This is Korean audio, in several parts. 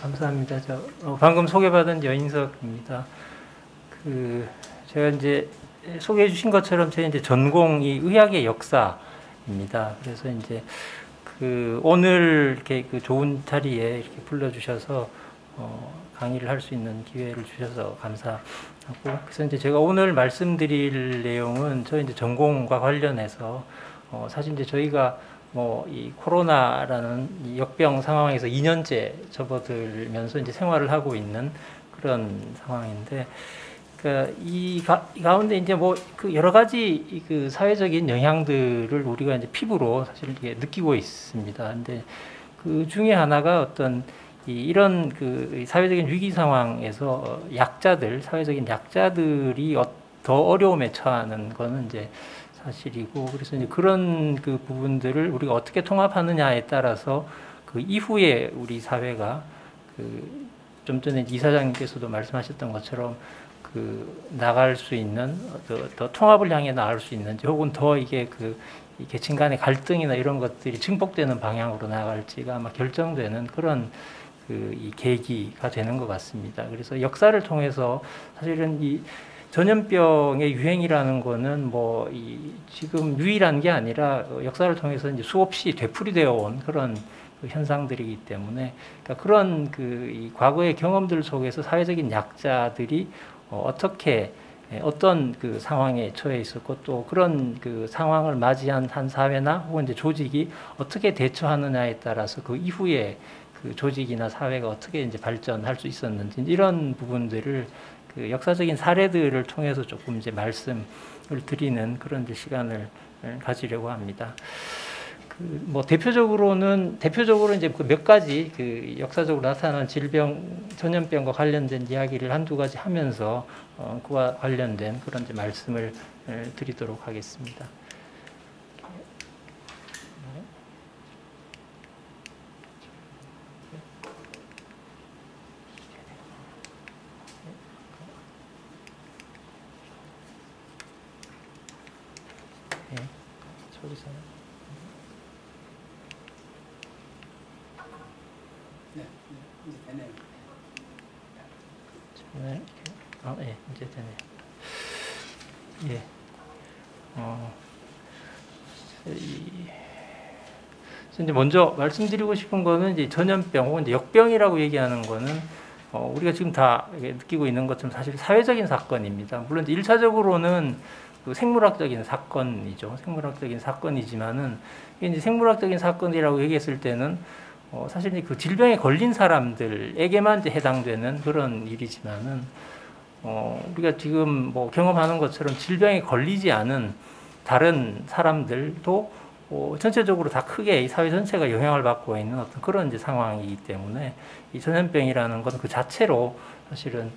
감사합니다. 방금 소개받은 여인석입니다. 제가 이제 소개해 주신 것처럼 제 이제 전공이 의학의 역사입니다. 그래서 이제 오늘 이렇게 좋은 자리에 이렇게 불러주셔서 강의를 할 수 있는 기회를 주셔서 감사하고, 그래서 이제 제가 오늘 말씀드릴 내용은 저희 이제 전공과 관련해서 사실 이제 저희가 이 코로나라는 이 역병 상황에서 2년째 접어들면서 이제 생활을 하고 있는 그런 상황인데, 그러니까 이 가운데 이제 여러 가지 사회적인 영향들을 우리가 이제 피부로 사실 이렇게 느끼고 있습니다. 근데 그 중에 하나가 어떤 이런 사회적인 위기 상황에서 사회적인 약자들이 더 어려움에 처하는 거는 이제 사실이고, 그래서 이제 그런 부분들을 우리가 어떻게 통합하느냐에 따라서 이후에 우리 사회가 좀 전에 이사장님께서도 말씀하셨던 것처럼 나갈 수 있는 더 통합을 향해 나갈 수 있는지, 혹은 더 이게 이 계층 간의 갈등이나 이런 것들이 증폭되는 방향으로 나갈지가 아마 결정되는 그런 이 계기가 되는 것 같습니다. 그래서 역사를 통해서 사실은 이 전염병의 유행이라는 거는 지금 유일한 게 아니라 역사를 통해서 이제 수없이 되풀이되어 온 그런 현상들이기 때문에, 그러니까 그런 이 과거의 경험들 속에서 사회적인 약자들이 어떤 상황에 처해 있었고, 또 그런 상황을 맞이한 한 사회나 혹은 이제 조직이 어떻게 대처하느냐에 따라서 그 이후에 조직이나 사회가 어떻게 이제 발전할 수 있었는지, 이런 부분들을 역사적인 사례들을 통해서 조금 이제 말씀을 드리는 그런 이제 시간을 가지려고 합니다. 대표적으로 이제 몇 가지 역사적으로 나타난 전염병과 관련된 이야기를 한두 가지 하면서 그와 관련된 그런 이제 말씀을 드리도록 하겠습니다. 이제 되네요. 이제 먼저 말씀드리고 싶은 거는 이제 전염병 혹은 이제 역병이라고 얘기하는 거는 우리가 지금 다 느끼고 있는 것처럼 사실 사회적인 사건입니다. 물론 1차적으로는 생물학적인 사건이죠. 생물학적인 사건이지만은 이제 생물학적인 사건이라고 얘기했을 때는 사실 그 질병에 걸린 사람들에게만 이제 해당되는 그런 일이지만은 우리가 지금 경험하는 것처럼 질병에 걸리지 않은 다른 사람들도 전체적으로 다 크게 이 사회 전체가 영향을 받고 있는 어떤 그런 이제 상황이기 때문에, 이 전염병이라는 것은 그 자체로 사실은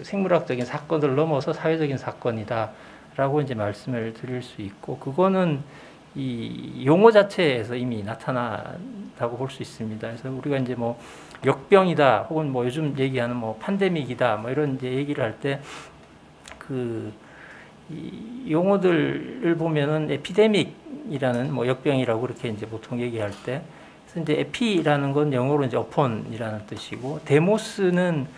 생물학적인 사건을 넘어서 사회적인 사건이다라고 이제 말씀을 드릴 수 있고, 그거는 이 용어 자체에서 이미 나타난다고 볼 수 있습니다. 그래서 우리가 이제 역병이다 혹은 요즘 얘기하는 팬데믹이다 이런 이제 얘기를 할 때 이 용어들을 보면은 에피데믹이라는 역병이라고 그렇게 이제 보통 얘기할 때, 그래서 이제 에피라는 건 영어로 이제 upon이라는 뜻이고, 데모스는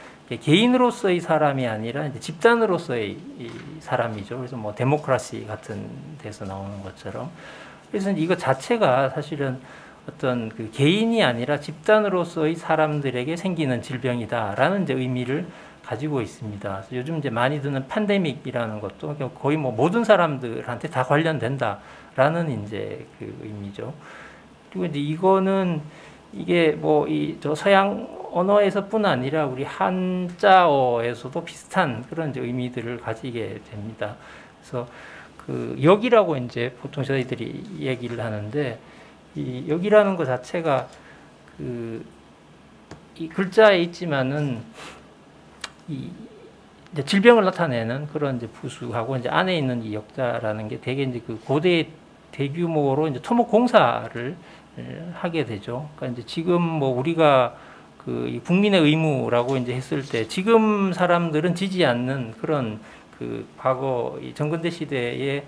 개인으로서의 사람이 아니라 이제 집단으로서의 사람이죠. 그래서 데모크라시 같은 데서 나오는 것처럼, 그래서 이거 자체가 사실은 어떤 개인이 아니라 집단으로서의 사람들에게 생기는 질병이다라는 이제 의미를 가지고 있습니다. 그래서 요즘 이제 많이 듣는 팬데믹이라는 것도 거의 모든 사람들한테 다 관련된다라는 이제 의미죠. 그리고 이제 이거는 이게 저 서양 언어에서뿐 아니라 우리 한자어에서도 비슷한 그런 이제 의미들을 가지게 됩니다. 그래서 역이라고 이제 보통 저희들이 얘기를 하는데, 이 역이라는 것 자체가 이 글자에 있지만은 이제 질병을 나타내는 그런 이제 부수하고 이제 안에 있는 이 역자라는 게 되게 이제 고대 대규모로 이제 토목 공사를 하게 되죠. 그러니까 이제 지금 우리가 이 국민의 의무라고 이제 했을 때, 지금 사람들은 지지 않는 그런 과거 이 정근대 시대에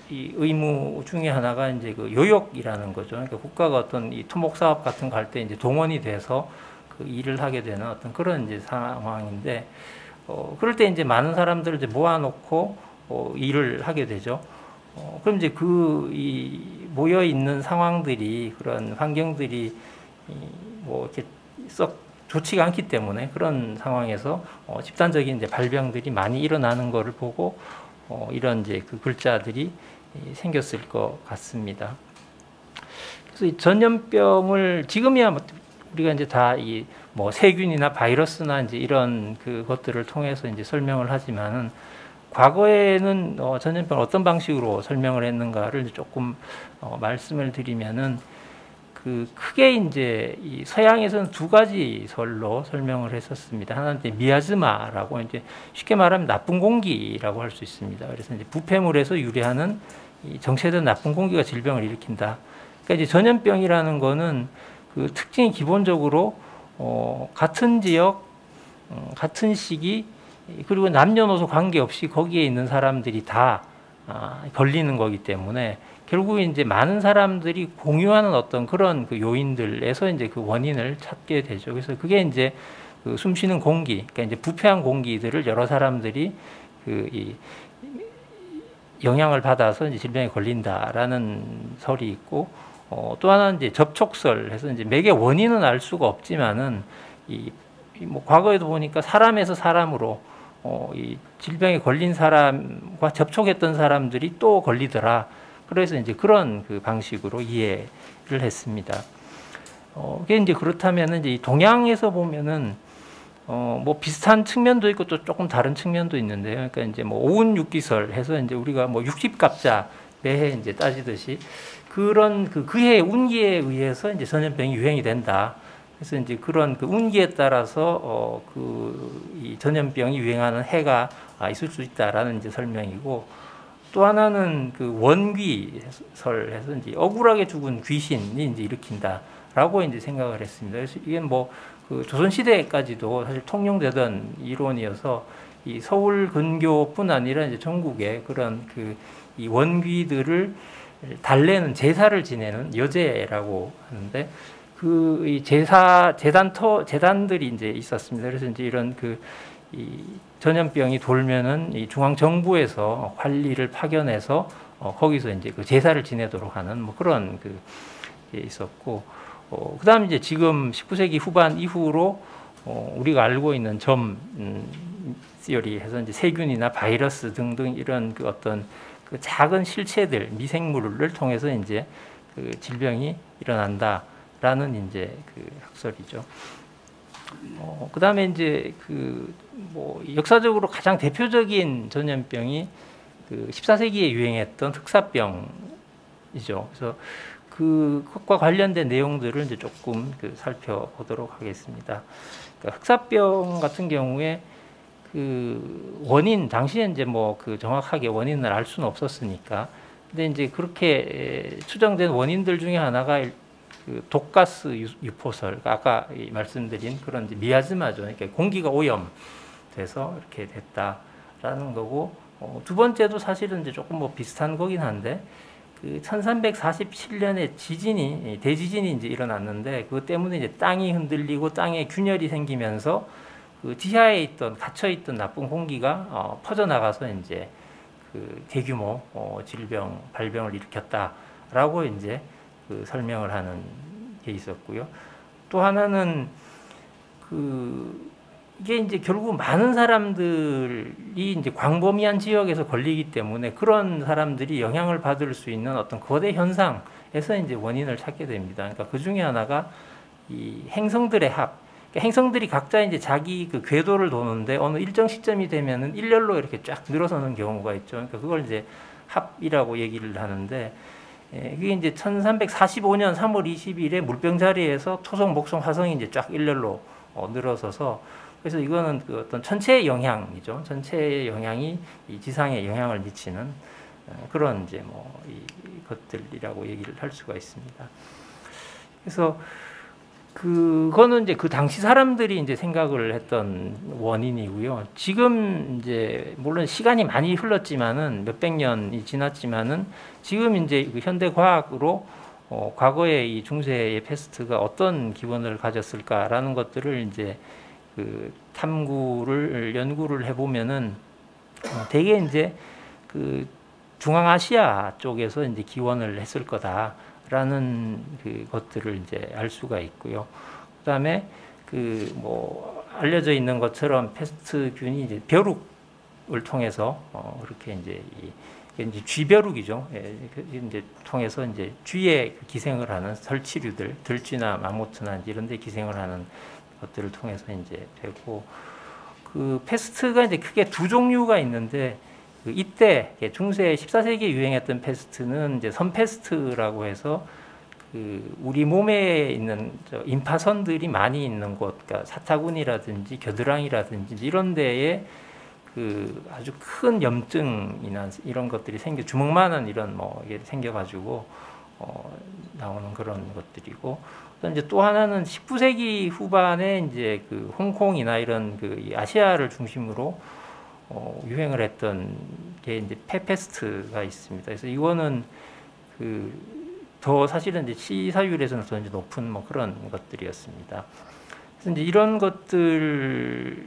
이 의무 중에 하나가 이제 그 요역이라는 거죠. 그러니까 국가가 어떤 이 토목 사업 같은 거 할 때 이제 동원이 돼서 그 일을 하게 되는 어떤 그런 이제 상황인데, 그럴 때 이제 많은 사람들을 이제 모아놓고 일을 하게 되죠. 그럼 이제 이 모여 있는 상황들이, 그런 환경들이 뭐 이렇게 썩 좋지가 않기 때문에 그런 상황에서 집단적인 이제 발병들이 많이 일어나는 것을 보고 이런 이제 그 글자들이 생겼을 것 같습니다. 그래서 이 전염병을 지금이야 우리가 이제 다 이 뭐 세균이나 바이러스나 이제 이런 그 것들을 통해서 이제 설명을 하지만은, 과거에는 전염병을 어떤 방식으로 설명을 했는가를 조금 말씀을 드리면은, 그 크게 이제 이 서양에서는 두 가지 설로 설명을 했었습니다. 하나는 이제 미아즈마라고, 이제 쉽게 말하면 나쁜 공기라고 할 수 있습니다. 그래서 이제 부패물에서 유래하는 이 정체된 나쁜 공기가 질병을 일으킨다. 그러니까 이제 전염병이라는 거는 그 특징이 기본적으로 같은 지역, 같은 시기, 그리고 남녀노소 관계없이 거기에 있는 사람들이 다 걸리는 거기 때문에, 결국 이제 많은 사람들이 공유하는 어떤 그런 그 요인들에서 이제 그 원인을 찾게 되죠. 그래서 그게 이제 그 숨쉬는 공기, 그러니까 이제 부패한 공기들을 여러 사람들이 이 영향을 받아서 이제 질병에 걸린다라는 설이 있고, 또 하나는 이제 접촉설 해서, 이제 맥의 원인은 알 수가 없지만은 뭐 과거에도 보니까 사람에서 사람으로 이 질병에 걸린 사람과 접촉했던 사람들이 또 걸리더라. 그래서 이제 그런 그 방식으로 이해를 했습니다. 그게 이제 그렇다면은, 이제 이 동양에서 보면은 뭐 비슷한 측면도 있고 또 조금 다른 측면도 있는데요. 그러니까 이제 뭐 오운육기설 해서, 이제 우리가 뭐 60갑자 매해 이제 따지듯이 그런 그해의 운기에 의해서 이제 전염병이 유행이 된다. 그래서 이제 그런 그 운기에 따라서 이 전염병이 유행하는 해가 있을 수 있다라는 이제 설명이고, 또 하나는 그 원귀설 해서, 이제 억울하게 죽은 귀신이 이제 일으킨다라고 이제 생각을 했습니다. 그래서 이게 뭐 그 조선 시대까지도 사실 통용되던 이론이어서, 이 서울 근교뿐 아니라 이제 전국에 그런 이 원귀들을 달래는, 제사를 지내는 여제라고 하는데, 이 재단들이 이제 있었습니다. 그래서 이제 이런 이 전염병이 돌면은 이 중앙 정부에서 관리를 파견해서 거기서 이제 그 제사를 지내도록 하는 뭐 그런 게 있었고, 그다음 이제 지금 19세기 후반 이후로 우리가 알고 있는 점 시어리 해서, 이제 세균이나 바이러스 등등 이런 그 어떤 그 작은 실체들, 미생물을 통해서 이제 그 질병이 일어난다라는 이제 그 학설이죠. 그다음에 이제 뭐 역사적으로 가장 대표적인 전염병이 그 14세기에 유행했던 흑사병이죠. 그래서 그것과 관련된 내용들을 이제 조금 살펴보도록 하겠습니다. 그러니까 흑사병 같은 경우에 그 원인, 당시에 이제 뭐 정확하게 원인을 알 수는 없었으니까, 근데 이제 그렇게 추정된 원인들 중에 하나가 그 독가스 유포설, 아까 말씀드린 그런 이제 미아즈마죠. 그러니까 공기가 오염돼서 이렇게 됐다라는 거고, 두 번째도 사실은 이제 조금 뭐 비슷한 거긴 한데, 그 1347년에 대지진이 이제 일어났는데, 그것 때문에 이제 땅이 흔들리고 땅에 균열이 생기면서 그 지하에 갇혀있던 나쁜 공기가 퍼져나가서 이제 대규모 발병을 일으켰다라고 이제 설명을 하는 게 있었고요. 또 하나는 이게 이제 결국 많은 사람들이 이제 광범위한 지역에서 걸리기 때문에 그런 사람들이 영향을 받을 수 있는 어떤 거대 현상에서 이제 원인을 찾게 됩니다. 그러니까 그 중에 하나가 이 행성들의 합. 그러니까 행성들이 각자 이제 자기 그 궤도를 도는데 어느 일정 시점이 되면은 일렬로 이렇게 쫙 늘어서는 경우가 있죠. 그러니까 그걸 이제 합이라고 얘기를 하는데, 그게 이제 1345년 3월 20일에 물병 자리에서 토성, 목성, 화성이 이제 쫙 일렬로 늘어서서, 그래서 이거는 그 어떤 천체의 영향이죠. 천체의 영향이 이 지상에 영향을 미치는 그런 이제 뭐 이 것들이라고 얘기를 할 수가 있습니다. 그래서 그거는 이제 그 당시 사람들이 이제 생각을 했던 원인이고요. 지금 이제 물론 시간이 많이 흘렀지만은 몇백 년이 지났지만은 지금 이제 그 현대 과학으로 과거에 이 중세의 패스트가 어떤 기원을 가졌을까라는 것들을 이제 그 연구를 해보면은 대개 이제 그 중앙아시아 쪽에서 이제 기원을 했을 거다라는 그 것들을 이제 알 수가 있고요. 그다음에 그 뭐 알려져 있는 것처럼 패스트균이 이제 벼룩을 통해서 그렇게 이제 이제 쥐벼룩이죠. 예, 이제 통해서 이제 쥐에 기생을 하는 설치류들, 들쥐나 마모트나 이런 데 기생을 하는 것들을 통해서 이제 되고, 그 패스트가 이제 크게 두 종류가 있는데, 그 이때 중세 14세기에 유행했던 패스트는 이제 선패스트라고 해서 그 우리 몸에 있는 임파선들이 많이 있는 곳, 그러니까 사타구니라든지 겨드랑이라든지 이런 데에 그 아주 큰 염증이나 이런 것들이 주먹만한 이런 뭐 이게 생겨가지고 나오는 그런 것들이고, 이제 또 하나는 19세기 후반에 이제 그 홍콩이나 이런 그 아시아를 중심으로 유행을 했던 게 이제 페페스트가 있습니다. 그래서 이거는 그 더 사실은 이제 치사율에서는 더 이제 높은 뭐 그런 것들이었습니다. 그래서 이제 이런 것들이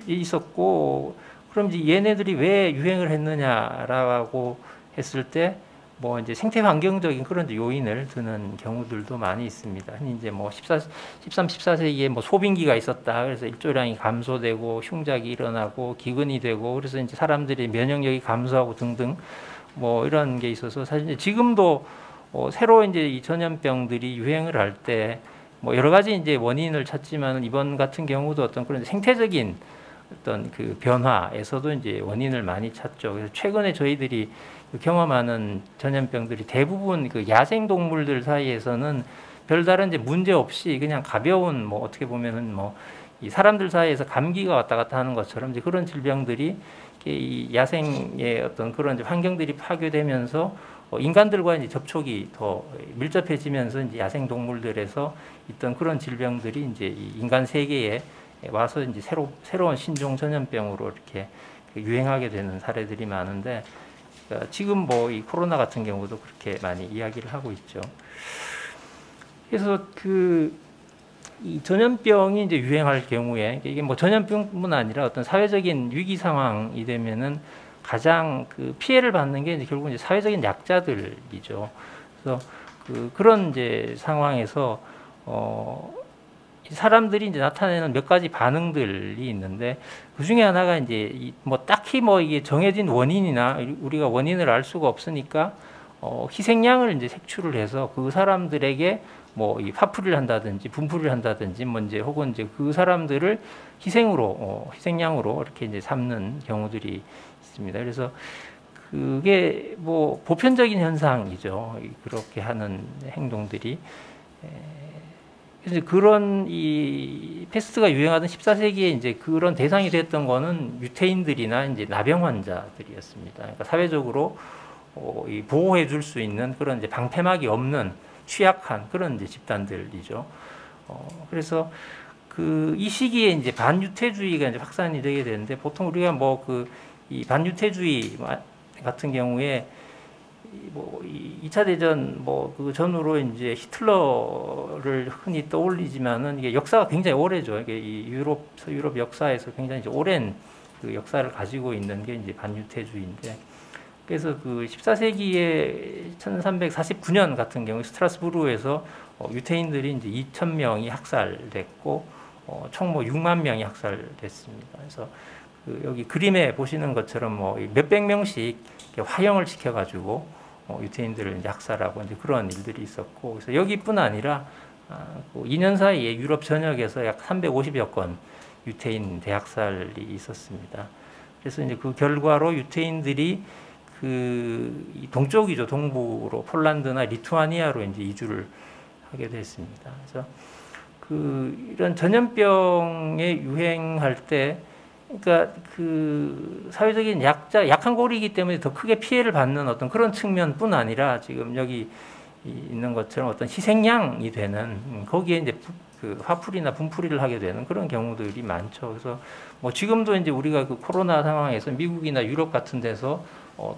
있었고, 그럼 이제 얘네들이 왜 유행을 했느냐라고 했을 때 뭐 이제 생태 환경적인 그런 요인을 드는 경우들도 많이 있습니다. 이제 뭐 13, 14세기에 뭐 소빙기가 있었다. 그래서 일조량이 감소되고 흉작이 일어나고 기근이 되고, 그래서 이제 사람들이 면역력이 감소하고 등등 뭐 이런 게 있어서, 사실 지금도 새로 이제 이 전염병들이 유행을 할 때 뭐 여러 가지 이제 원인을 찾지만, 이번 같은 경우도 어떤 그런 생태적인 어떤 그 변화에서도 이제 원인을 많이 찾죠. 그래서 최근에 저희들이 경험하는 전염병들이 대부분 그 야생 동물들 사이에서는 별다른 이제 문제 없이 그냥 가벼운, 뭐 어떻게 보면은 뭐 이 사람들 사이에서 감기가 왔다 갔다 하는 것처럼 이제 그런 질병들이 이 야생의 어떤 그런 이제 환경들이 파괴되면서 인간들과 이제 접촉이 더 밀접해지면서 이제 야생 동물들에서 있던 그런 질병들이 이제 이 인간 세계에 와서 이제 새로운 신종 전염병으로 이렇게 유행하게 되는 사례들이 많은데, 그러니까 지금 뭐 이 코로나 같은 경우도 그렇게 많이 이야기를 하고 있죠. 그래서 이 전염병이 이제 유행할 경우에, 이게 뭐 전염병뿐만 아니라 어떤 사회적인 위기 상황이 되면은 가장 그 피해를 받는 게 이제 결국 이제 사회적인 약자들이죠. 그래서 그런 이제 상황에서 사람들이 이제 나타내는 몇 가지 반응들이 있는데, 그 중에 하나가 이제 뭐 딱히 뭐 이게 정해진 원인이나 우리가 원인을 알 수가 없으니까 희생양을 이제 색출을 해서 그 사람들에게 뭐 이 화풀이를 한다든지 분풀이를 한다든지 뭐 이제 혹은 이제 그 사람들을 희생양으로 이렇게 이제 삼는 경우들이 있습니다. 그래서 그게 뭐 보편적인 현상이죠. 그렇게 하는 행동들이. 그래서 그런 이 패스트가 유행하던 14세기에 이제 그런 대상이 됐던 거는 유태인들이나 이제 나병 환자들이었습니다. 그러니까 사회적으로 이 보호해 줄 수 있는 그런 이제 방패막이 없는 취약한 그런 이제 집단들이죠. 그래서 이 시기에 이제 반유태주의가 이제 확산이 되게 되는데, 보통 우리가 뭐 이 반유태주의 같은 경우에 뭐 2차 대전 뭐 그 전후로 이제 히틀러를 흔히 떠올리지만은 이게 역사가 굉장히 오래죠. 이게 이 서유럽 역사에서 굉장히 이제 오랜 그 역사를 가지고 있는 게 이제 반유태주의인데, 그래서 그 14세기에 1349년 같은 경우 스트라스부르에서 유태인들이 이제 2,000명이 학살됐고 총 뭐 6만 명이 학살됐습니다. 그래서 여기 그림에 보시는 것처럼 뭐 몇백 명씩 화형을 시켜가지고 유태인들을 이제 학살하고 이제 그런 일들이 있었고, 그래서 여기뿐 아니라 2년 사이에 유럽 전역에서 약 350여 건 유태인 대학살이 있었습니다. 그래서 이제 그 결과로 유태인들이 동쪽이죠, 동부로 폴란드나 리투아니아로 이제 이주를 하게 됐습니다. 그래서 이런 전염병에 유행할 때, 그러니까 사회적인 약한 고리이기 때문에 더 크게 피해를 받는 어떤 그런 측면뿐 아니라, 지금 여기 있는 것처럼 어떤 희생양이 되는, 거기에 이제 그 화풀이나 분풀이를 하게 되는 그런 경우들이 많죠. 그래서 뭐 지금도 이제 우리가 그 코로나 상황에서 미국이나 유럽 같은 데서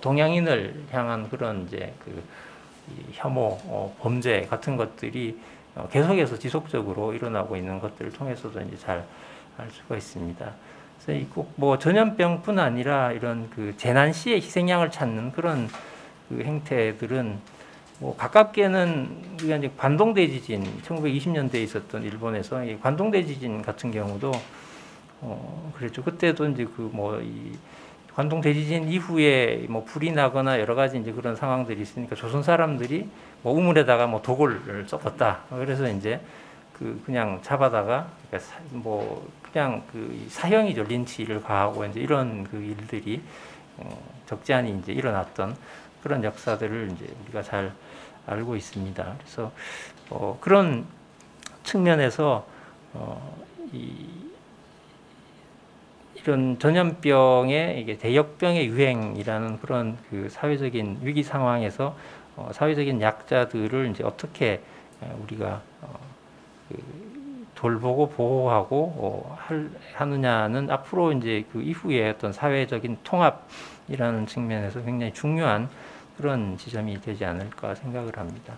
동양인을 향한 그런 이제 그 이 혐오, 범죄 같은 것들이 계속해서 지속적으로 일어나고 있는 것들을 통해서도 이제 잘 알 수가 있습니다. 그래서 꼭 뭐 전염병뿐 아니라 이런 그 재난 시에 희생양을 찾는 그런 그 행태들은 뭐 가깝게는 우리가 이제 관동대 지진 1920년대에 있었던 일본에서 이 관동대 지진 같은 경우도 그랬죠. 그때도 이제 그 뭐 이 관동 대지진 이후에 뭐 불이 나거나 여러 가지 이제 그런 상황들이 있으니까 조선 사람들이 뭐 우물에다가 뭐 독을 썩었다. 그래서 이제 그 그냥 잡아다가 그러니까 뭐 그냥 그 사형이죠. 린치를 가하고 이제 이런 그 일들이 적지 않이 이제 일어났던 그런 역사들을 이제 우리가 잘 알고 있습니다. 그래서 그런 측면에서 이런 전염병의 이게 대역병의 유행이라는 그런 그 사회적인 위기 상황에서 사회적인 약자들을 이제 어떻게 우리가 그 돌보고 보호하고 하느냐는 앞으로 이제 그 이후에 어떤 사회적인 통합이라는 측면에서 굉장히 중요한 그런 지점이 되지 않을까 생각을 합니다.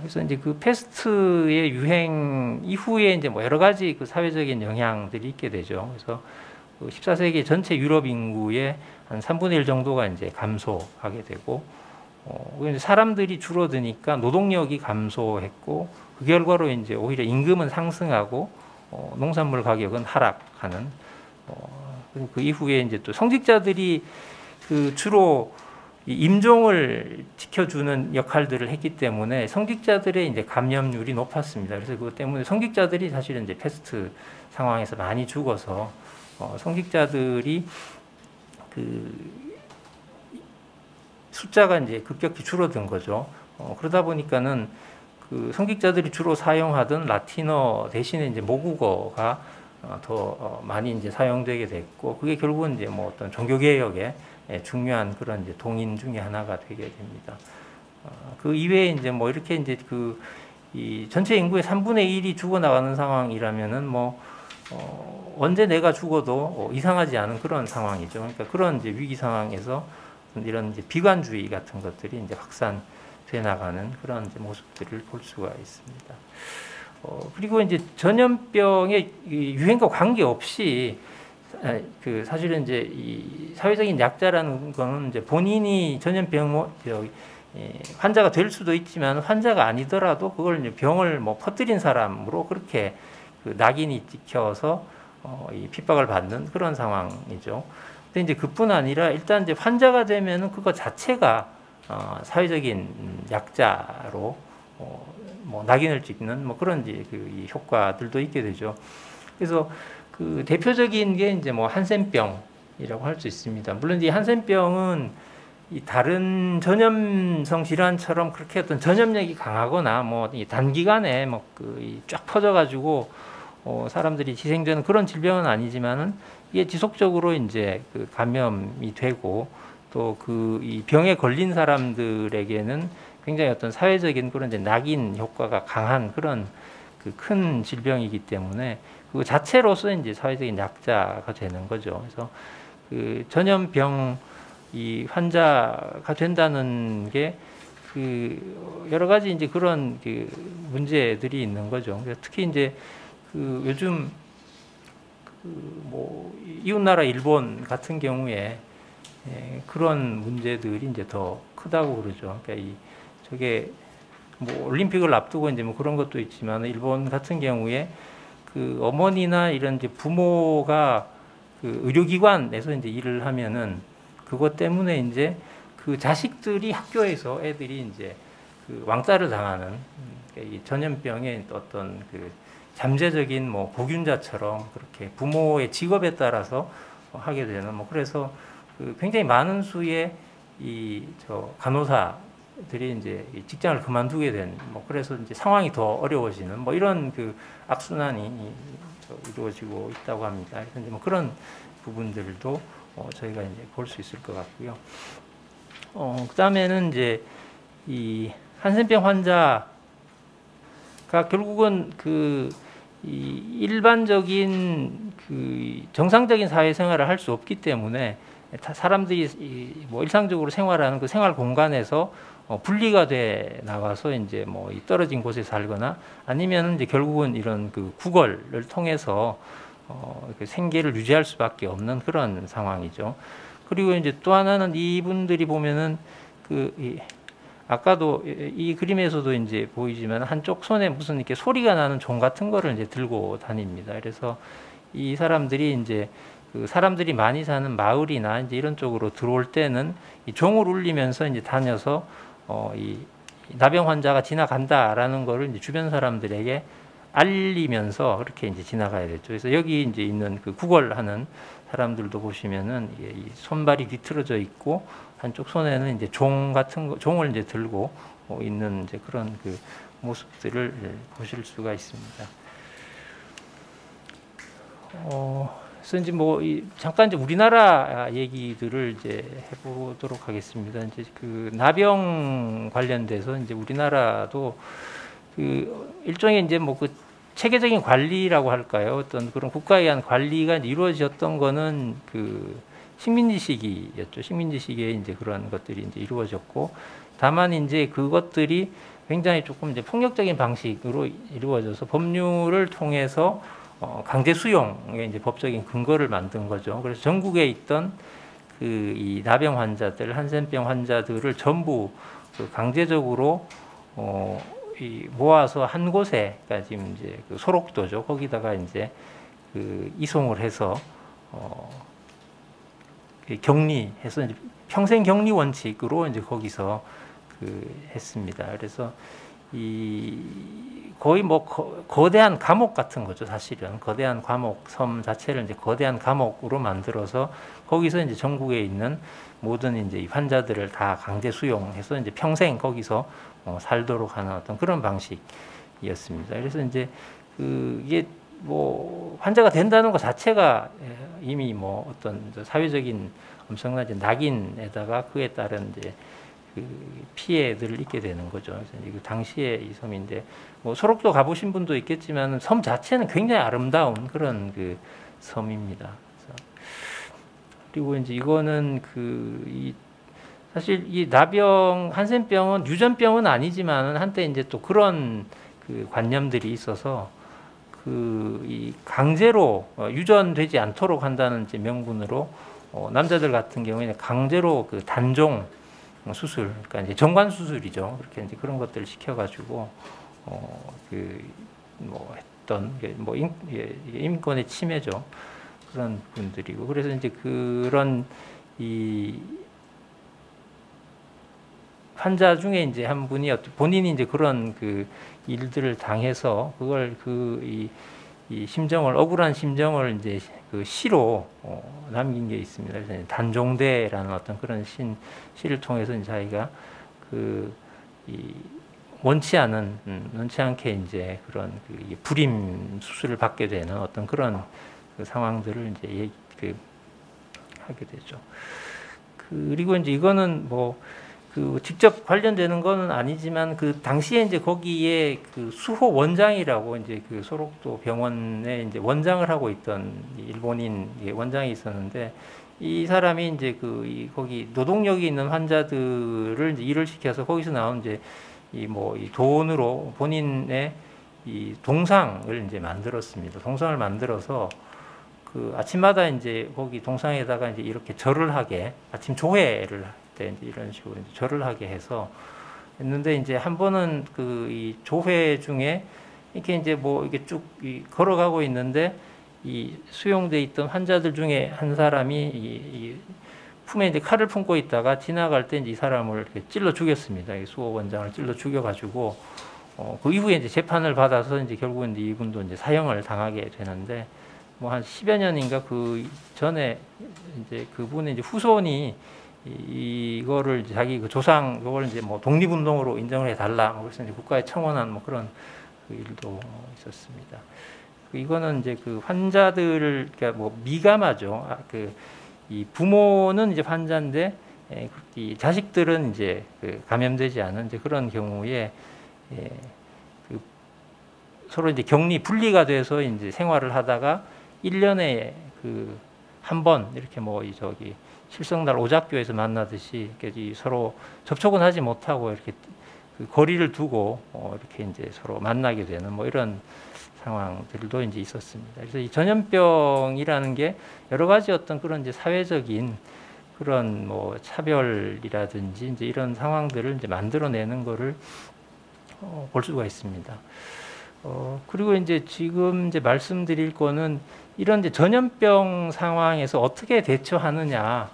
그래서 이제 그 패스트의 유행 이후에 이제 뭐 여러 가지 그 사회적인 영향들이 있게 되죠. 그래서 14세기 전체 유럽 인구의 한 3분의 1 정도가 이제 감소하게 되고, 사람들이 줄어드니까 노동력이 감소했고, 그 결과로 이제 오히려 임금은 상승하고, 농산물 가격은 하락하는, 그 이후에 이제 또 성직자들이 그 주로 임종을 지켜주는 역할들을 했기 때문에 성직자들의 이제 감염률이 높았습니다. 그래서 그것 때문에 성직자들이 사실은 이제 패스트 상황에서 많이 죽어서 성직자들이 그 숫자가 이제 급격히 줄어든 거죠. 그러다 보니까는 그 성직자들이 주로 사용하던 라틴어 대신에 이제 모국어가 더 많이 이제 사용되게 됐고, 그게 결국은 이제 뭐 어떤 종교개혁의 중요한 그런 이제 동인 중에 하나가 되게 됩니다. 그 이외에 이제 뭐 이렇게 이제 이 전체 인구의 3분의 1이 죽어나가는 상황이라면은 뭐 언제 내가 죽어도 이상하지 않은 그런 상황이죠. 그러니까 그런 이제 위기 상황에서 이런 이제 비관주의 같은 것들이 이제 확산돼 나가는 그런 이제 모습들을 볼 수가 있습니다. 그리고 이제 전염병의 유행과 관계없이 그 사실은 이제 이 사회적인 약자라는 거는 이제 본인이 전염병 환자가 될 수도 있지만 환자가 아니더라도 그걸 이제 병을 뭐 퍼뜨린 사람으로 그렇게 그 낙인이 찍혀서 이 핍박을 받는 그런 상황이죠. 근데 이제 그뿐 아니라 일단 이제 환자가 되면은 그거 자체가 사회적인 약자로 뭐 낙인을 찍는 뭐 그런 이제 그 효과들도 있게 되죠. 그래서 그 대표적인 게 이제 뭐 한센병이라고 할 수 있습니다. 물론 이 한센병은 이 다른 전염성 질환처럼 그렇게 어떤 전염력이 강하거나 뭐 이 단기간에 뭐 그 쫙 퍼져가지고 사람들이 희생되는 그런 질병은 아니지만은 이게 지속적으로 이제 그 감염이 되고 또 그 이 병에 걸린 사람들에게는 굉장히 어떤 사회적인 그런 이제 낙인 효과가 강한 그런 그 큰 질병이기 때문에 그 자체로서 이제 사회적인 약자가 되는 거죠. 그래서 그 전염병 이 환자가 된다는 게 그 여러 가지 이제 그런 그 문제들이 있는 거죠. 특히 이제 그 요즘 그 뭐 이웃나라 일본 같은 경우에 그런 문제들이 이제 더 크다고 그러죠. 그러니까 저게 뭐 올림픽을 앞두고 이제 뭐 그런 것도 있지만 일본 같은 경우에 그 어머니나 이런 이제 부모가 그 의료기관에서 이제 일을 하면은 그것 때문에 이제 그 자식들이 학교에서 애들이 이제 그 왕따를 당하는 이 전염병의 어떤 그 잠재적인 뭐 보균자처럼 그렇게 부모의 직업에 따라서 하게 되는 뭐 그래서 그 굉장히 많은 수의 이 간호사들이 이제 직장을 그만두게 된 뭐 그래서 이제 상황이 더 어려워지는 뭐 이런 그 악순환이 이루어지고 있다고 합니다. 그래서 이제 뭐 그런 부분들도 저희가 이제 볼 수 있을 것 같고요. 그 다음에는 이제 이 한센병 환자가 그러니까 결국은 이 일반적인 정상적인 사회생활을 할 수 없기 때문에 사람들이 뭐 일상적으로 생활하는 그 생활 공간에서 분리가 돼 나와서 이제 뭐 떨어진 곳에 살거나 아니면 이제 결국은 이런 구걸을 통해서 생계를 유지할 수밖에 없는 그런 상황이죠. 그리고 이제 또 하나는 이분들이 보면은 아까도 이 그림에서도 이제 보이지만 한쪽 손에 무슨 이렇게 소리가 나는 종 같은 거를 이제 들고 다닙니다. 그래서 이 사람들이 이제 사람들이 많이 사는 마을이나 이제 이런 쪽으로 들어올 때는 이 종을 울리면서 이제 다녀서 이 나병 환자가 지나간다라는 거를 이제 주변 사람들에게 알리면서 그렇게 이제 지나가야 되죠. 그래서 여기 이제 있는 구걸하는 사람들도 보시면은 이 손발이 뒤틀어져 있고 한쪽 손에는 이제 종 같은 거, 종을 이제 들고 있는 이제 그런 모습들을 보실 수가 있습니다. 그래서 이제 잠깐 이제 우리나라 얘기들을 이제 해보도록 하겠습니다. 이제 나병 관련돼서 이제 우리나라도 일종의 이제 체계적인 관리라고 할까요? 어떤 그런 국가에 의한 관리가 이루어졌던 거는 식민지 시기였죠. 식민지 시기에 이제 그런 것들이 이제 이루어졌고, 다만 이제 그것들이 굉장히 조금 이제 폭력적인 방식으로 이루어져서 법률을 통해서 강제 수용의 이제 법적인 근거를 만든 거죠. 그래서 전국에 있던 이 나병 환자들, 한센병 환자들을 전부 강제적으로 모아서 한 곳에, 그러니까 지금 이제 소록도죠. 거기다가 이제 이송을 해서 격리해서 이제 평생 격리 원칙으로 이제 거기서 했습니다. 그래서 거의 거대한 감옥 같은 거죠. 사실은 거대한 감옥, 섬 자체를 이제 거대한 감옥으로 만들어서 거기서 이제 전국에 있는 모든 이제 환자들을 다 강제 수용해서 이제 평생 거기서 살도록 하는 어떤 그런 방식이었습니다. 그래서 이제 이게 환자가 된다는 것 자체가 이미 어떤 사회적인 엄청난 낙인에다가 그에 따른 이제 피해들을 입게 되는 거죠. 그래서 이제 당시에 이 섬인데 소록도 가보신 분도 있겠지만 섬 자체는 굉장히 아름다운 그런 섬입니다. 그리고 이제 이거는 사실 이 나병, 한센병은 유전병은 아니지만 한때 이제 또 그런 관념들이 있어서 이 강제로 유전되지 않도록 한다는 이제 명분으로 남자들 같은 경우에는 강제로 단종 수술, 그러니까 이제 정관 수술이죠. 그렇게 이제 그런 것들을 시켜가지고 했던 인권의 침해죠. 그런 분들이고, 그래서 이제 그런 이 환자 중에 이제 한 분이 본인이 이제 그런 일들을 당해서 그걸 이 심정을, 억울한 심정을 이제 시로 남긴 게 있습니다. 그래서 단종대라는 어떤 그런 시를 통해서 이제 자기가 원치 않게 이제 그런 불임 수술을 받게 되는 어떤 그런 상황들을 이제 하게 되죠. 그리고 이제 이거는 직접 관련되는 거는 아니지만 당시에 이제 거기에 수호 원장이라고 이제 소록도 병원에 이제 원장을 하고 있던 일본인 원장이 있었는데, 이 사람이 이제 거기 노동력이 있는 환자들을 이제 일을 시켜서 거기서 나온 이제 이 돈으로 본인의 이 동상을 이제 만들었습니다. 동상을 만들어서 아침마다 이제 거기 동상에다가 이제 이렇게 절을 하게, 아침 조회를 때 이제 이런 식으로 이제 절을 하게 해서 했는데, 이제 한 번은 이 조회 중에 이렇게 이제 이게 쭉 걸어가고 있는데 이 수용돼 있던 환자들 중에 한 사람이 이 품에 이제 칼을 품고 있다가 지나갈 때 이제 이 사람을 이렇게 찔러 죽였습니다. 이 수호 원장을 찔러 죽여가지고 그 이후에 이제 재판을 받아서 이제 결국은 이제 이분도 이제 사형을 당하게 되는데, 한 10여 년인가 전에 이제 그분의 이제 후손이 이거를 이제 자기 조상 이걸 이제 독립운동으로 인정을 해달라, 그래서 이제 국가에 청원한 그런 일도 있었습니다. 이거는 이제 환자들을, 그러니까 미감하죠. 이 부모는 이제 환자인데 이 자식들은 이제 감염되지 않은 이제 그런 경우에 서로 이제 격리 분리가 돼서 이제 생활을 하다가 1년에 그 한 번 이렇게 뭐 저기 칠성날 오작교에서 만나듯이 이렇게 서로 접촉은 하지 못하고 이렇게 그 거리를 두고 이렇게 이제 서로 만나게 되는 뭐 이런 상황들도 이제 있었습니다. 그래서 이 전염병이라는 게 여러 가지 어떤 그런 이제 사회적인 그런 뭐 차별이라든지 이제 이런 상황들을 이제 만들어내는 거를 볼 수가 있습니다. 그리고 이제 지금 이제 말씀드릴 거는 이런 이제 전염병 상황에서 어떻게 대처하느냐가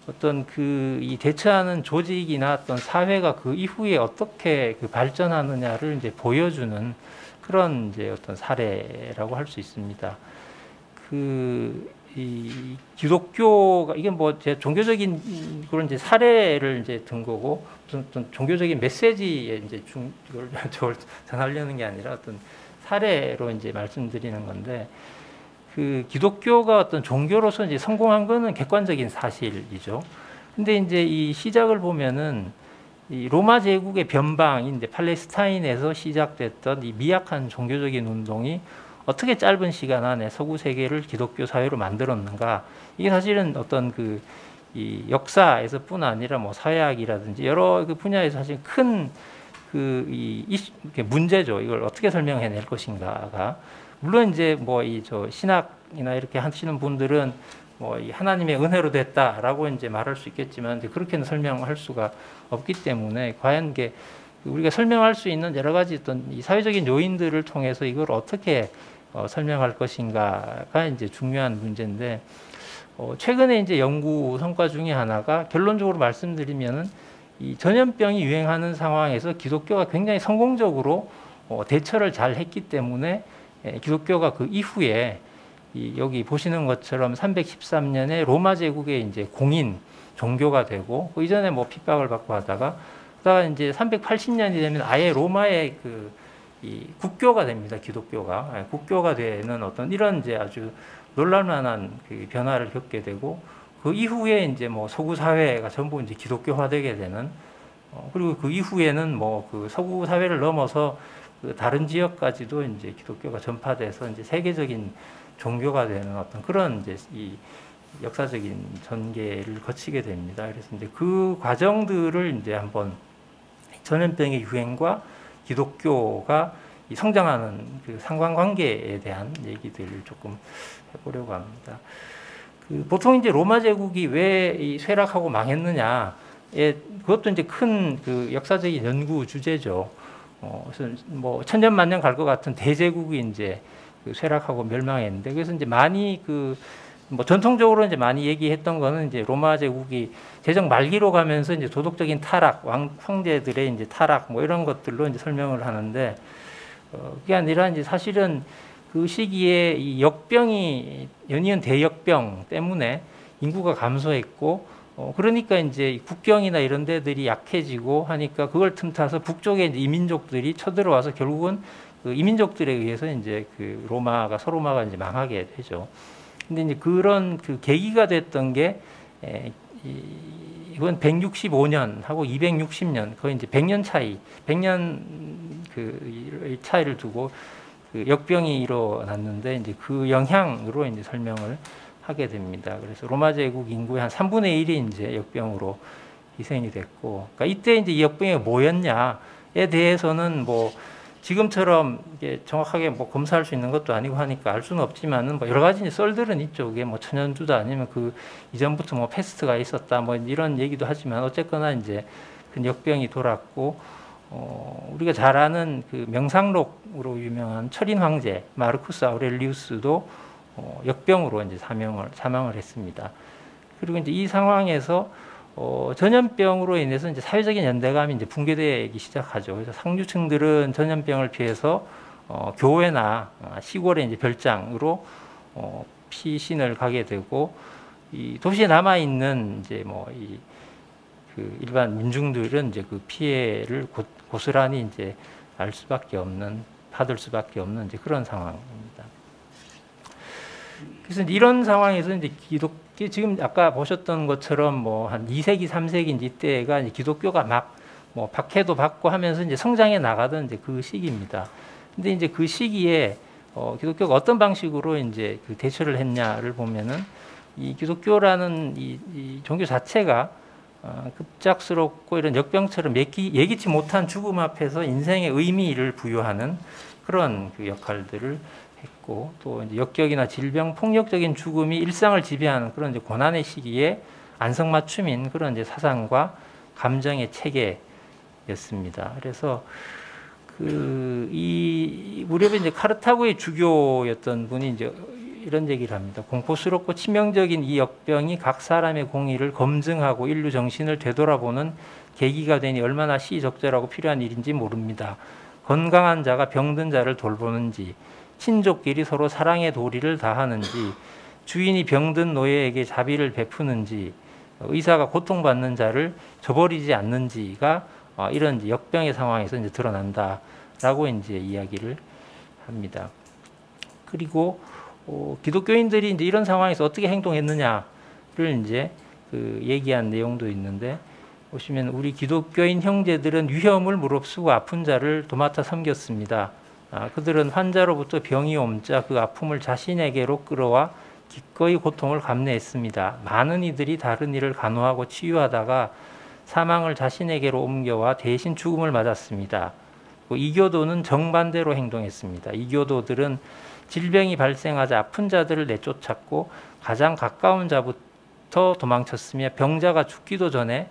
어떤 이 대처하는 조직이나 어떤 사회가 그 이후에 어떻게 그 발전하느냐를 이제 보여주는 그런 이제 어떤 사례라고 할 수 있습니다. 이 기독교가 이게 뭐 제 종교적인 그런 이제 사례를 이제 든 거고 무슨 어떤 종교적인 메시지에 이제 이걸 전하려는 게 아니라 어떤 사례로 이제 말씀드리는 건데 그 기독교가 어떤 종교로서 이제 성공한 거는 객관적인 사실이죠. 근데 이제 이 시작을 보면은 이 로마 제국의 변방인 이제 팔레스타인에서 시작됐던 이 미약한 종교적인 운동이 어떻게 짧은 시간 안에 서구 세계를 기독교 사회로 만들었는가? 이게 사실은 어떤 이 역사에서뿐 아니라 뭐 사회학이라든지 여러 그 분야에서 사실 큰 문제죠. 이걸 어떻게 설명해낼 것인가가. 물론 이제 뭐 신학이나 이렇게 하시는 분들은 뭐 이 하나님의 은혜로 됐다라고 이제 말할 수 있겠지만 이제 그렇게는 설명할 수가 없기 때문에 과연 이게 우리가 설명할 수 있는 여러 가지 어떤 이 사회적인 요인들을 통해서 이걸 어떻게 설명할 것인가가 이제 중요한 문제인데 최근에 이제 연구 성과 중에 하나가 결론적으로 말씀드리면은 이 전염병이 유행하는 상황에서 기독교가 굉장히 성공적으로 대처를 잘 했기 때문에 기독교가 그 이후에 여기 보시는 것처럼 313년에 로마 제국의 이제 공인 종교가 되고 그 이전에 뭐 핍박을 받고 하다가 그다가 이제 380년이 되면 아예 로마의 이 국교가 됩니다. 기독교가 국교가 되는 어떤 이런 이제 아주 놀랄만한 그 변화를 겪게 되고 그 이후에 이제 뭐 서구 사회가 전부 이제 기독교화되게 되는 그리고 그 이후에는 뭐 그 서구 사회를 넘어서 그 다른 지역까지도 이제 기독교가 전파돼서 이제 세계적인 종교가 되는 어떤 그런 이제 이 역사적인 전개를 거치게 됩니다. 그래서 이제 그 과정들을 이제 한번 전염병의 유행과 기독교가 성장하는 그 상관관계에 대한 얘기들을 조금 해보려고 합니다. 보통 이제 로마 제국이 왜 쇠락하고 망했느냐에 그것도 이제 큰 그 역사적인 연구 주제죠. 그래서 뭐 천년만년 갈 것 같은 대제국이 이제 쇠락하고 멸망했는데 그래서 이제 많이 뭐 전통적으로 이제 많이 얘기했던 거는 이제 로마 제국이 제정 말기로 가면서 이제 도덕적인 타락, 황제들의 이제 타락 뭐 이런 것들로 이제 설명을 하는데 그게 아니라 이제 사실은 그 시기에 이 연이은 대역병 때문에 인구가 감소했고 그러니까 이제 국경이나 이런 데들이 약해지고 하니까 그걸 틈타서 북쪽에 이제 이민족들이 쳐들어와서 결국은 그 이민족들에 의해서 이제 그 서로마가 이제 망하게 되죠. 근데 이제 그런 그 계기가 됐던 게 이번 165년하고 260년 거의 이제 100년 차이, 100년 그 차이를 두고 그 역병이 일어났는데 이제 그 영향으로 이제 설명을 하게 됩니다. 그래서 로마 제국 인구의 한 3분의 1이 이제 역병으로 희생이 됐고, 그러니까 이때 이제 이 역병이 뭐였냐에 대해서는 뭐 지금처럼 이게 정확하게 뭐 검사할 수 있는 것도 아니고 하니까 알 수는 없지만은 뭐 여러 가지 썰들은 있죠. 그게 뭐 천연두다 아니면 그 이전부터 뭐 패스트가 있었다 뭐 이런 얘기도 하지만 어쨌거나 이제 그 역병이 돌았고 우리가 잘 아는 그 명상록으로 유명한 철인 황제 마르쿠스 아우렐리우스도 역병으로 이제 사망을 했습니다. 그리고 이제 이 상황에서 전염병으로 인해서 이제 사회적인 연대감이 이제 붕괴되기 시작하죠. 그래서 상류층들은 전염병을 피해서 교회나 시골의 이제 별장으로 피신을 가게 되고 이 도시에 남아 있는 이제 그 일반 민중들은 이제 그 피해를 고스란히 이제 받을 수밖에 없는 이제 그런 상황입니다. 그래서 이런 상황에서 이제 지금 아까 보셨던 것처럼 뭐 한 2세기, 3세기 이때가 이제 기독교가 막 뭐 박해도 받고 하면서 이제 성장해 나가던 이제 그 시기입니다. 근데 이제 그 시기에 기독교가 어떤 방식으로 이제 그 대처를 했냐를 보면은 이 기독교라는 이 종교 자체가 급작스럽고 이런 역병처럼 예기치 못한 죽음 앞에서 인생의 의미를 부여하는 그런 그 역할들을 했고, 또 이제 역격이나 질병, 폭력적인 죽음이 일상을 지배하는 그런 이제 고난의 시기에 안성맞춤인 그런 이제 사상과 감정의 체계였습니다. 그래서 이 무렵에 이제 카르타고의 주교였던 분이 이제 이런 얘기를 합니다. 공포스럽고 치명적인 이 역병이 각 사람의 공의를 검증하고 인류 정신을 되돌아보는 계기가 되니 얼마나 시적절하고 필요한 일인지 모릅니다. 건강한 자가 병든 자를 돌보는지, 친족끼리 서로 사랑의 도리를 다하는지, 주인이 병든 노예에게 자비를 베푸는지, 의사가 고통받는 자를 저버리지 않는지가 이런 역병의 상황에서 이제 드러난다라고 이제 이야기를 합니다. 그리고 기독교인들이 이제 이런 상황에서 어떻게 행동했느냐를 이제 얘기한 내용도 있는데, 보시면 우리 기독교인 형제들은 위험을 무릅쓰고 아픈 자를 도맡아 섬겼습니다. 그들은 환자로부터 병이 옮자 그 아픔을 자신에게로 끌어와 기꺼이 고통을 감내했습니다. 많은 이들이 다른 이를 간호하고 치유하다가 사망을 자신에게로 옮겨와 대신 죽음을 맞았습니다. 이교도는 정반대로 행동했습니다. 이교도들은 질병이 발생하자 아픈 자들을 내쫓았고 가장 가까운 자부터 도망쳤으며 병자가 죽기도 전에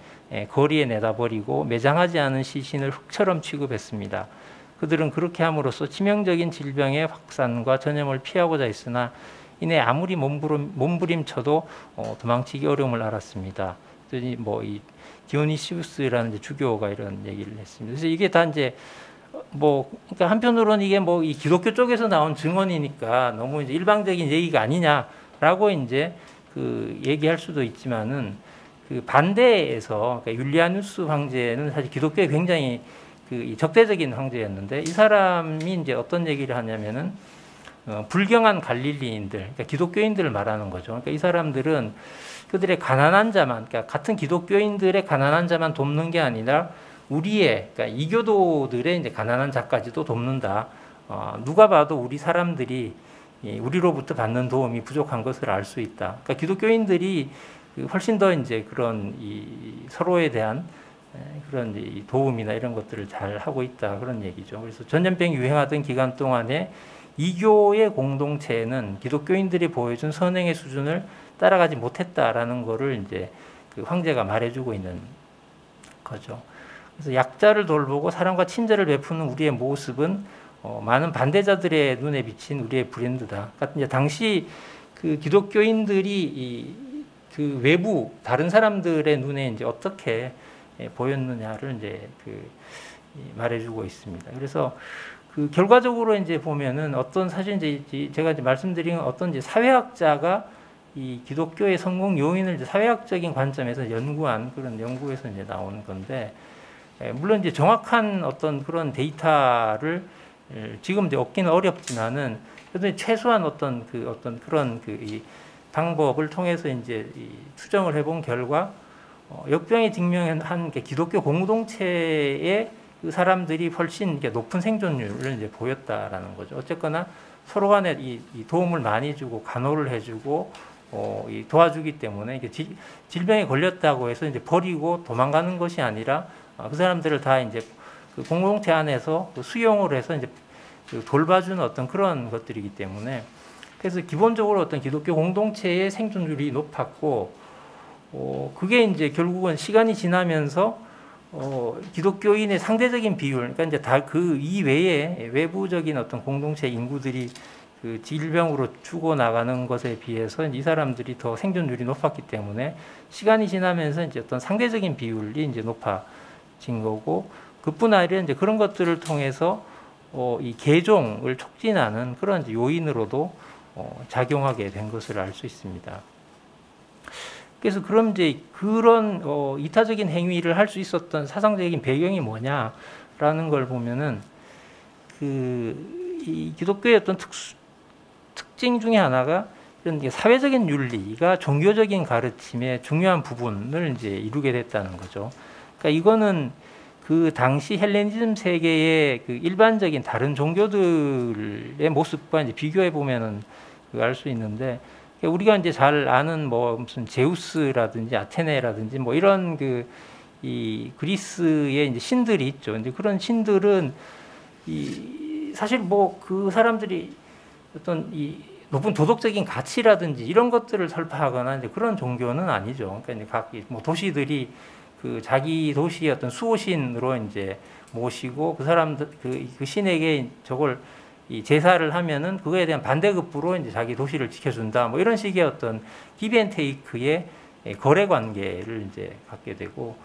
거리에 내다버리고 매장하지 않은 시신을 흙처럼 취급했습니다. 그들은 그렇게 함으로써 치명적인 질병의 확산과 전염을 피하고자 했으나 이내 아무리 몸부림쳐도 도망치기 어려움을 알았습니다. 이 디오니시우스라는 주교가 이런 얘기를 했습니다. 그래서 이게 다 이제 그러니까 한편으로는 이게 이 기독교 쪽에서 나온 증언이니까 너무 이제 일방적인 얘기가 아니냐라고 이제 얘기할 수도 있지만은 그 반대에서 그러니까 율리아누스 황제는 사실 기독교에 굉장히 적대적인 황제였는데, 이 사람이 이제 어떤 얘기를 하냐면은 불경한 갈릴리인들, 그러니까 기독교인들을 말하는 거죠. 그러니까 이 사람들은 그들의 가난한 자만, 그러니까 같은 기독교인들의 가난한 자만 돕는 게 아니라 그러니까 이교도들의 이제 가난한 자까지도 돕는다. 누가 봐도 우리 사람들이 우리로부터 받는 도움이 부족한 것을 알 수 있다. 그러니까 기독교인들이 훨씬 더 이제 그런 서로에 대한 그런 도움이나 이런 것들을 잘 하고 있다, 그런 얘기죠. 그래서 전염병이 유행하던 기간 동안에 이교의 공동체는 기독교인들이 보여준 선행의 수준을 따라가지 못했다라는 것을 이제 황제가 말해주고 있는 거죠. 그래서 약자를 돌보고 사랑과 친절을 베푸는 우리의 모습은 많은 반대자들의 눈에 비친 우리의 브랜드다. 그러니까 이제 당시 기독교인들이 그 외부 다른 사람들의 눈에 이제 어떻게 보였느냐를 이제 말해주고 있습니다. 그래서 결과적으로 이제 보면은 사실 이제 제가 이제 말씀드린 어떤 이제 사회학자가 이 기독교의 성공 요인을 이제 사회학적인 관점에서 연구한 그런 연구에서 이제 나오는 건데, 물론 이제 정확한 어떤 그런 데이터를 지금 이제 얻기는 어렵지만은 그래도 최소한 어떤 그런 이 방법을 통해서 이제 추정을 해본 결과 역병에 직면한 기독교 공동체의 그 사람들이 훨씬 높은 생존율을 이제 보였다라는 거죠. 어쨌거나 서로 간에 이 도움을 많이 주고 간호를 해주고 도와주기 때문에 이게 질병에 걸렸다고 해서 이제 버리고 도망가는 것이 아니라 그 사람들을 다 이제 그 공동체 안에서 수용을 해서 이제 돌봐주는 어떤 그런 것들이기 때문에, 그래서 기본적으로 어떤 기독교 공동체의 생존율이 높았고, 그게 이제 결국은 시간이 지나면서 기독교인의 상대적인 비율, 그러니까 이제 다 그 이외에 외부적인 어떤 공동체 인구들이 그 질병으로 죽어나가는 것에 비해서 이 사람들이 더 생존율이 높았기 때문에 시간이 지나면서 이제 어떤 상대적인 비율이 이제 높아진 거고, 그뿐 아니라 이제 그런 것들을 통해서 이 개종을 촉진하는 그런 이제 요인으로도 작용하게 된 것을 알 수 있습니다. 그래서 그럼 이제 그런 이타적인 행위를 할 수 있었던 사상적인 배경이 뭐냐라는 걸 보면은 이 기독교의 어떤 특징 중에 하나가 이런 사회적인 윤리가 종교적인 가르침의 중요한 부분을 이제 이루게 됐다는 거죠. 그러니까 이거는 그 당시 헬레니즘 세계의 그 일반적인 다른 종교들의 모습과 이제 비교해 보면은 알 수 있는데, 우리가 이제 잘 아는 뭐 무슨 제우스라든지 아테네라든지 뭐 이런 이 그리스의 이제 신들이 있죠. 근데 그런 신들은 사실 뭐 그 사람들이 어떤 이 높은 도덕적인 가치라든지 이런 것들을 설파하거나 이제 그런 종교는 아니죠. 그러니까 이제 각 뭐 도시들이 그 자기 도시의 어떤 수호신으로 이제 모시고 그 사람들 그 신에게 저걸 이 제사를 하면은 그거에 대한 반대급부로 이제 자기 도시를 지켜준다. 뭐 이런 식의 어떤 기브앤테이크의 거래 관계를 이제 갖게 되고,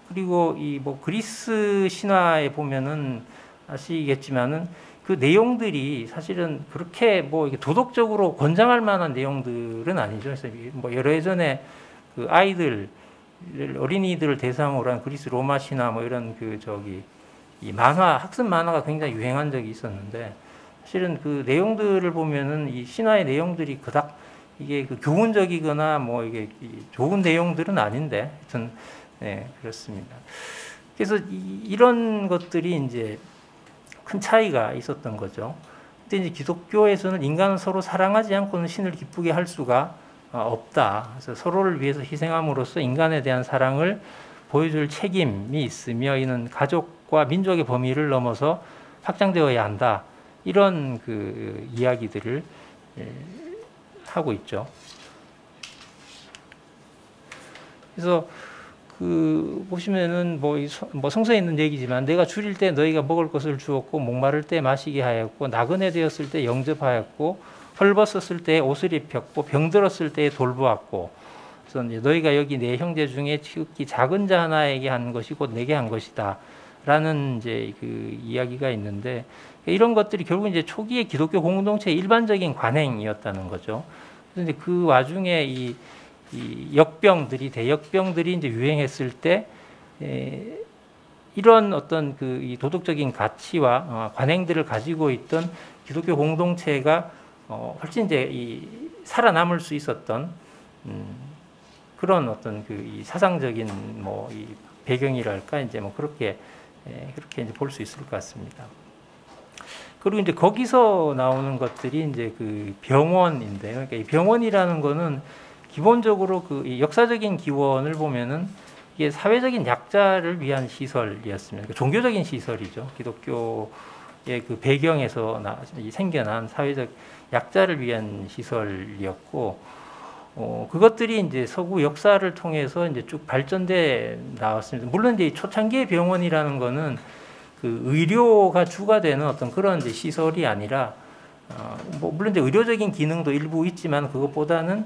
그리고 이 뭐 그리스 신화에 보면은 아시겠지만은 그 내용들이 사실은 그렇게 뭐 도덕적으로 권장할 만한 내용들은 아니죠. 그래서 뭐 예전에 그 어린이들을 대상으로 한 그리스 로마 신화 뭐 이런 이 학습 만화가 굉장히 유행한 적이 있었는데, 사실은 그 내용들을 보면은 이 신화의 내용들이 그닥 이게 교훈적이거나 뭐 이게 좋은 내용들은 아닌데, 하여튼 네, 그렇습니다. 그래서 이런 것들이 이제 큰 차이가 있었던 거죠. 근데 이제 기독교에서는 인간은 서로 사랑하지 않고는 신을 기쁘게 할 수가 없다. 그래서 서로를 위해서 희생함으로써 인간에 대한 사랑을 보여줄 책임이 있으며, 이는 가족과 민족의 범위를 넘어서 확장되어야 한다. 이런 그 이야기들을 하고 있죠. 그래서 보시면은 뭐 성서에 있는 얘기지만, 내가 줄일 때 너희가 먹을 것을 주었고, 목마를 때 마시게 하였고, 나그네 되었을 때 영접하였고, 헐벗었을 때 옷을 입혔고, 병들었을 때 돌보았고, 그래서 이제 너희가 여기 내 형제 중에 지극히 작은 자 하나에게 한 것이 곧 내게 한 것이다. 라는 이제 그 이야기가 있는데, 이런 것들이 결국 이제 초기의 기독교 공동체의 일반적인 관행이었다는 거죠. 그런데 그 와중에 이 대역병들이 이제 유행했을 때, 이런 어떤 이 도덕적인 가치와 관행들을 가지고 있던 기독교 공동체가 훨씬 이제 살아남을 수 있었던 그런 어떤 이 사상적인 뭐 이 배경이랄까, 이제 뭐 그렇게 이제 볼 수 있을 것 같습니다. 그리고 이제 거기서 나오는 것들이 이제 그 병원인데요. 그러니까 이 병원이라는 거는 기본적으로 이 역사적인 기원을 보면은 이게 사회적인 약자를 위한 시설이었습니다. 그러니까 종교적인 시설이죠. 기독교의 그 배경에서 생겨난 사회적 약자를 위한 시설이었고, 그것들이 이제 서구 역사를 통해서 이제 쭉 발전돼 나왔습니다. 물론 이제 초창기의 병원이라는 거는 그 의료가 주가 되는 어떤 그런 이제 시설이 아니라, 뭐 물론 이제 의료적인 기능도 일부 있지만, 그것보다는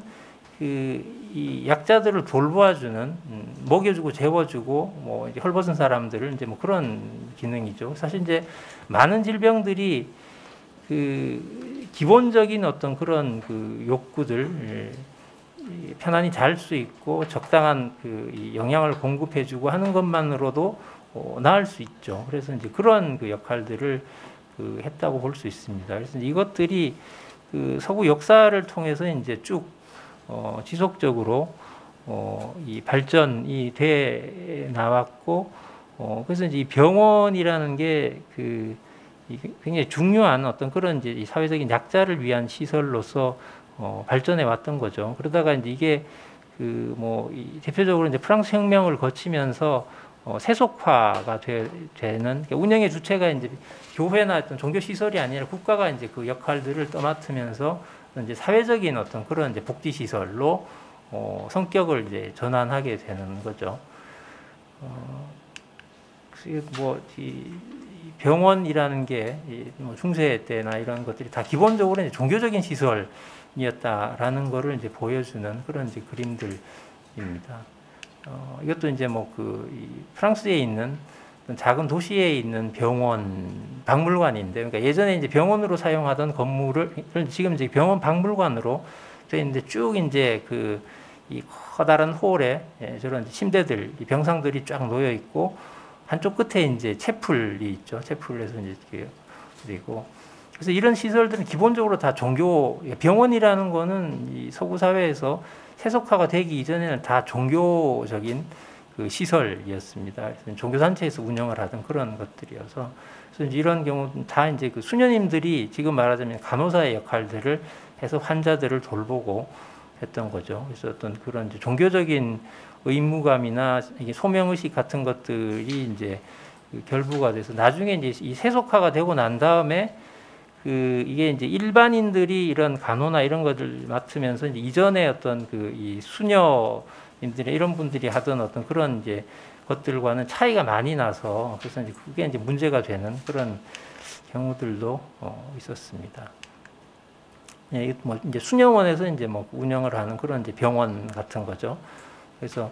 이 약자들을 돌보아주는, 먹여주고 재워주고 뭐 이제 헐벗은 사람들을 이제 뭐 그런 기능이죠. 사실 이제 많은 질병들이 기본적인 어떤 그런 욕구들, 편안히 잘 수 있고 적당한 영양을 공급해주고 하는 것만으로도 나을 수 있죠. 그래서 이제 그런 역할들을 했다고 볼 수 있습니다. 그래서 이것들이 서구 역사를 통해서 이제 쭉 지속적으로 이 발전이 돼 나왔고, 그래서 이제 이 병원이라는 게 굉장히 중요한 어떤 그런 이제 이 사회적인 약자를 위한 시설로서 발전해 왔던 거죠. 그러다가 이제 이게 대표적으로 이제 프랑스 혁명을 거치면서 세속화가 되는, 그러니까 운영의 주체가 이제 교회나 어떤 종교 시설이 아니라 국가가 이제 그 역할들을 떠맡으면서 이제 사회적인 어떤 그런 이제 복지 시설로 성격을 이제 전환하게 되는 거죠. 이 병원이라는 게 중세 때나 이런 것들이 다 기본적으로 이제 종교적인 시설이었다라는 것을 이제 보여주는 그런 이제 그림들입니다. 이것도 이제 이 프랑스에 있는 작은 도시에 있는 병원 박물관인데, 그러니까 예전에 이제 병원으로 사용하던 건물을 지금 이제 병원 박물관으로 돼 있는데, 쭉 이제 이 커다란 홀에 저런 침대들, 병상들이 쫙 놓여 있고, 한쪽 끝에 이제 채플이 있죠. 채플에서 이제 그리고 그래서 이런 시설들은 기본적으로 다 병원이라는 거는 이 서구 사회에서 세속화가 되기 이전에는 다 종교적인 그 시설이었습니다. 그래서 종교 단체에서 운영을 하던 그런 것들이어서, 그래서 이제 이런 경우는 다 이제 그 수녀님들이 지금 말하자면 간호사의 역할들을 해서 환자들을 돌보고 했던 거죠. 그래서 어떤 그런 이제 종교적인 의무감이나 이게 소명의식 같은 것들이 이제 그 결부가 돼서 나중에 이제 이 세속화가 되고 난 다음에 그 이게 이제 일반인들이 이런 간호나 이런 것들 맡으면서 이제 이전에 어떤 그 이 수녀님들이 이런 분들이 하던 어떤 그런 이제 것들과는 차이가 많이 나서, 그래서 이제 그게 이제 문제가 되는 그런 경우들도 있었습니다. 예, 뭐 이제 수녀원에서 이제 뭐 운영을 하는 그런 이제 병원 같은 거죠. 그래서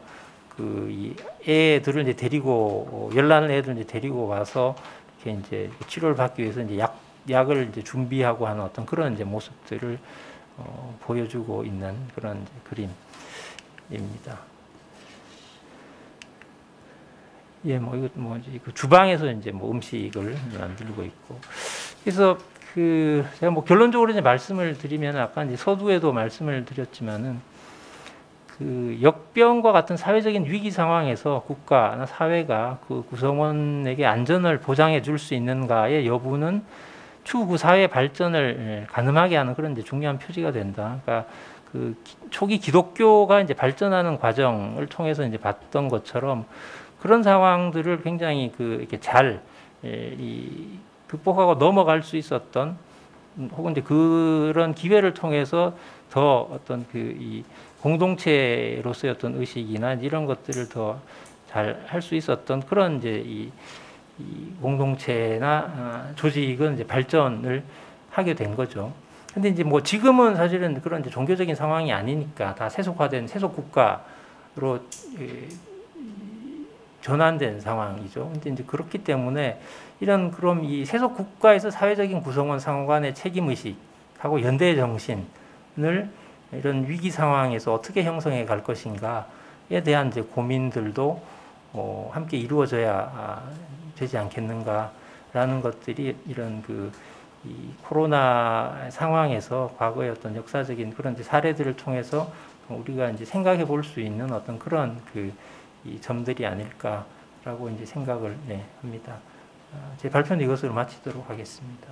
그 이 애들을 이제 데리고 열나는 애들 이제 데리고 와서 이렇게 이제 치료를 받기 위해서 이제 약을 이제 준비하고 하는 어떤 그런 이제 모습들을 보여주고 있는 그런 이제 그림입니다. 예, 뭐 이거 뭐 이제 그 주방에서 이제 뭐 음식을 만들고 있고, 그래서 그 제가 뭐 결론적으로 이제 말씀을 드리면 아까 이제 서두에도 말씀을 드렸지만은 그 역병과 같은 사회적인 위기 상황에서 국가나 사회가 그 구성원에게 안전을 보장해 줄 수 있는가의 여부는 추후 그 사회 발전을 가늠하게 하는 그런 이제 중요한 표지가 된다. 그러니까 그 초기 기독교가 이제 발전하는 과정을 통해서 이제 봤던 것처럼 그런 상황들을 굉장히 그 이렇게 잘 극복하고 넘어갈 수 있었던, 혹은 이제 그런 기회를 통해서 더 어떤 그 이 공동체로서의 어떤 의식이나 이런 것들을 더 잘 할 수 있었던 그런 이제 이 공동체나 조직은 이제 발전을 하게 된 거죠. 근데 이제 뭐 지금은 사실은 그런 이제 종교적인 상황이 아니니까 다 세속화된 세속 국가로 전환된 상황이죠. 근데 이제 그렇기 때문에 이런 그럼 이 세속 국가에서 사회적인 구성원 상호간의 책임 의식하고 연대 정신을 이런 위기 상황에서 어떻게 형성해 갈 것인가에 대한 이제 고민들도 함께 이루어져야 되지 않겠는가라는 것들이 이런 이 코로나 상황에서 과거의 어떤 역사적인 그런 이제 사례들을 통해서 우리가 이제 생각해 볼 수 있는 어떤 그런 이 점들이 아닐까라고 이제 생각을 합니다. 제 발표는 이것으로 마치도록 하겠습니다.